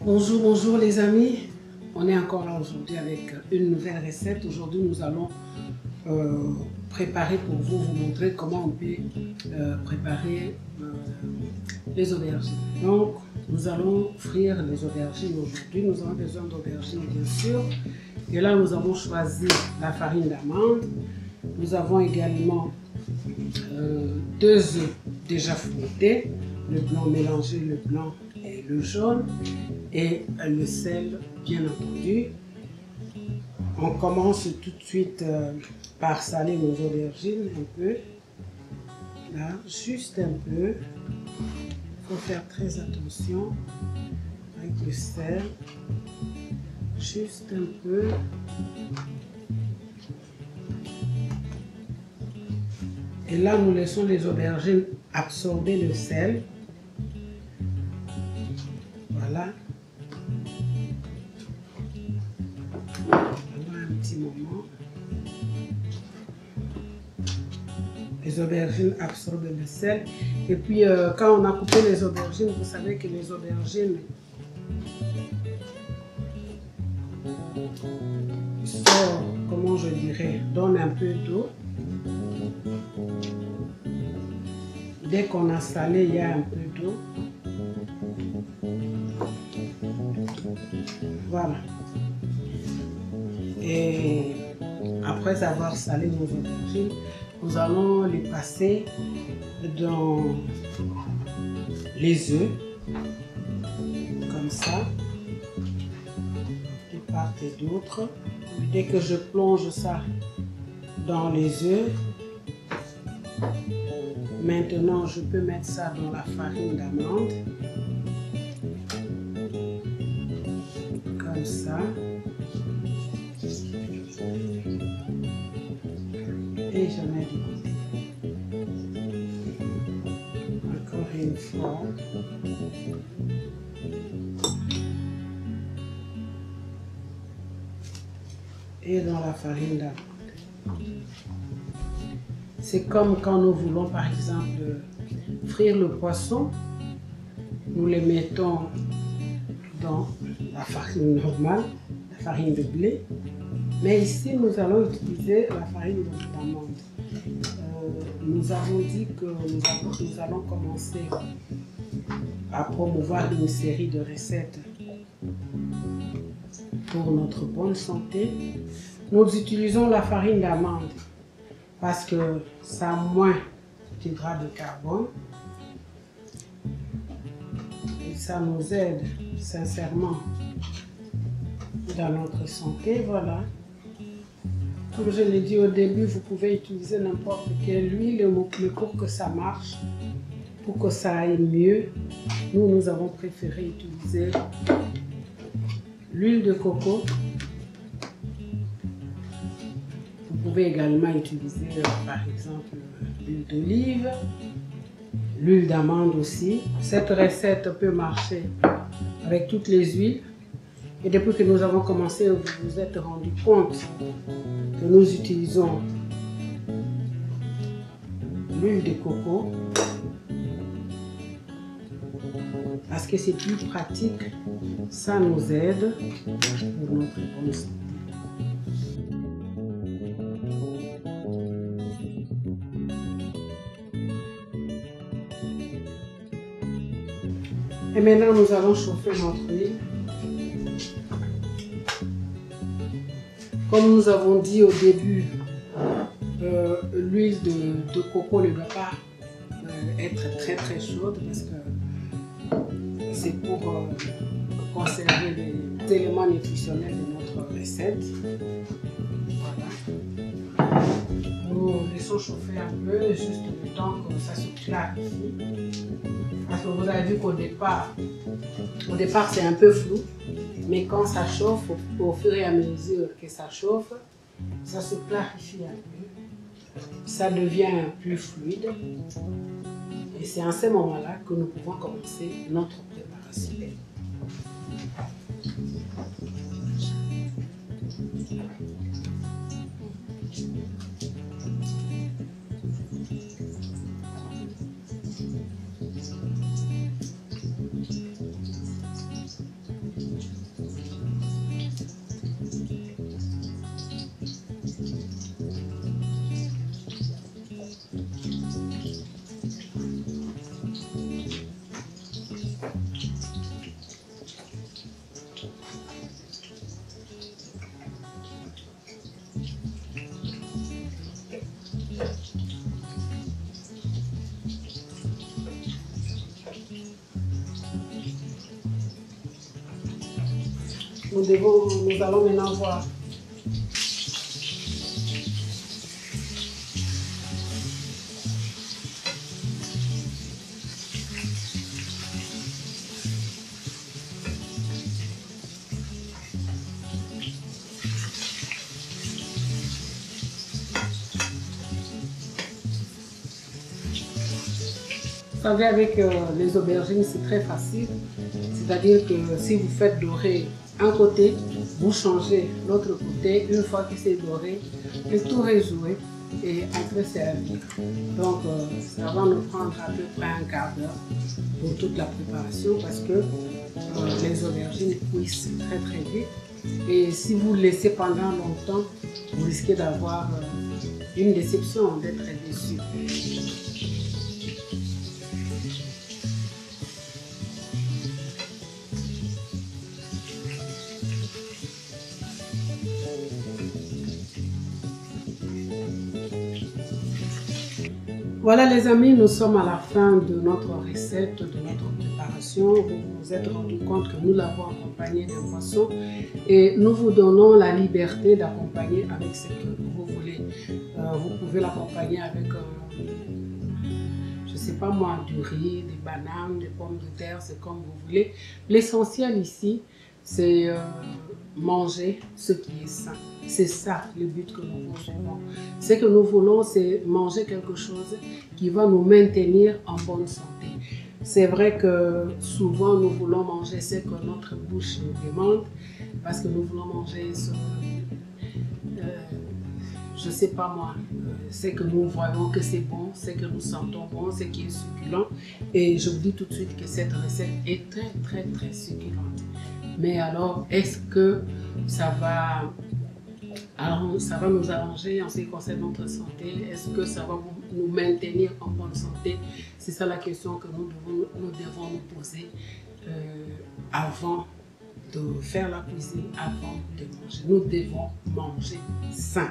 Bonjour, bonjour les amis. On est encore là aujourd'hui avec une nouvelle recette. Aujourd'hui, nous allons préparer pour vous, montrer comment on peut préparer les aubergines. Donc, nous allons frire les aubergines aujourd'hui. Nous avons besoin d'aubergines, bien sûr. Et là, nous avons choisi la farine d'amande. Nous avons également 2 œufs déjà fouettés, le blanc mélangé, le blanc et le jaune, et le sel, bien entendu. On commence tout de suite par saler nos aubergines un peu, là, juste un peu. Il faut faire très attention avec le sel, juste un peu. Et là, nous laissons les aubergines absorber le sel. Voilà. Un petit moment. Les aubergines absorbent le sel. Et puis, quand on a coupé les aubergines, vous savez que les aubergines sont, comment je dirais, donnent un peu d'eau. Dès qu'on a salé, il y a un peu d'eau. Voilà. Et après avoir salé nos aubergines, nous allons les passer dans les œufs, comme ça, de part et d'autre. Dès que je plonge ça dans les œufs, maintenant je peux mettre ça dans la farine d'amande, comme ça. Et je mets du côté. Encore une fois. Et dans la farine d'amande. C'est comme quand nous voulons par exemple frire le poisson. Nous les mettons dans la farine normale, la farine de blé. Mais ici, nous allons utiliser la farine d'amande. Nous avons dit que nous allons commencer à promouvoir une série de recettes pour notre bonne santé. Nous utilisons la farine d'amande parce que ça a moins d'hydrates de carbone. Et ça nous aide sincèrement dans notre santé. Voilà. Comme je l'ai dit au début, vous pouvez utiliser n'importe quelle huile, mais pour que ça marche, pour que ça aille mieux, nous avons préféré utiliser l'huile de coco. Vous pouvez également utiliser par exemple l'huile d'olive, l'huile d'amande aussi. Cette recette peut marcher avec toutes les huiles. Et depuis que nous avons commencé, vous vous êtes rendu compte que nous utilisons l'huile de coco parce que c'est plus pratique, ça nous aide pour notre bonne santé. Et maintenant, nous allons chauffer notre huile. Comme nous avons dit au début, l'huile de coco ne doit pas être très très chaude parce que c'est pour conserver les éléments nutritionnels de notre recette. Voilà. Nous laissons chauffer un peu, juste le temps que ça se clarifie. Parce que vous avez vu qu'au départ c'est un peu flou. Mais quand ça chauffe, au fur et à mesure que ça chauffe, ça se clarifie un peu, ça devient plus fluide. Et c'est à ce moment-là que nous pouvons commencer notre préparation. Nous allons maintenant voir. Vous savez, avec les aubergines, c'est très facile. C'est-à-dire que si vous faites dorer un côté, vous changez l'autre côté. Une fois que c'est doré, le tour est joué et après servir. Donc, ça va nous prendre à peu près un quart d'heure pour toute la préparation parce que les aubergines cuisent très très vite. Et si vous le laissez pendant longtemps, vous risquez d'avoir une déception, d'être déçu. Voilà les amis, nous sommes à la fin de notre recette, de notre préparation. Vous vous êtes rendu compte que nous l'avons accompagné d'un poisson et nous vous donnons la liberté d'accompagner avec ce que vous voulez. Vous pouvez l'accompagner avec, je ne sais pas moi, du riz, des bananes, des pommes de terre, c'est comme vous voulez. L'essentiel ici, c'est manger ce qui est sain. C'est ça le but que nous voulons. Ce que nous voulons, c'est manger quelque chose qui va nous maintenir en bonne santé. C'est vrai que souvent nous voulons manger ce que notre bouche nous demande, parce que nous voulons manger je ne sais pas moi, ce que nous voyons que c'est bon, ce que nous sentons bon, ce qui est succulent. Et je vous dis tout de suite que cette recette est très très très succulente. Mais alors, est-ce que ça va nous arranger en ce qui concerne notre santé? Est-ce que ça va nous maintenir en bonne santé? C'est ça la question que nous devons nous poser avant de faire la cuisine, avant de manger. Nous devons manger sain.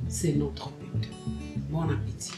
C'est notre but. Bon appétit.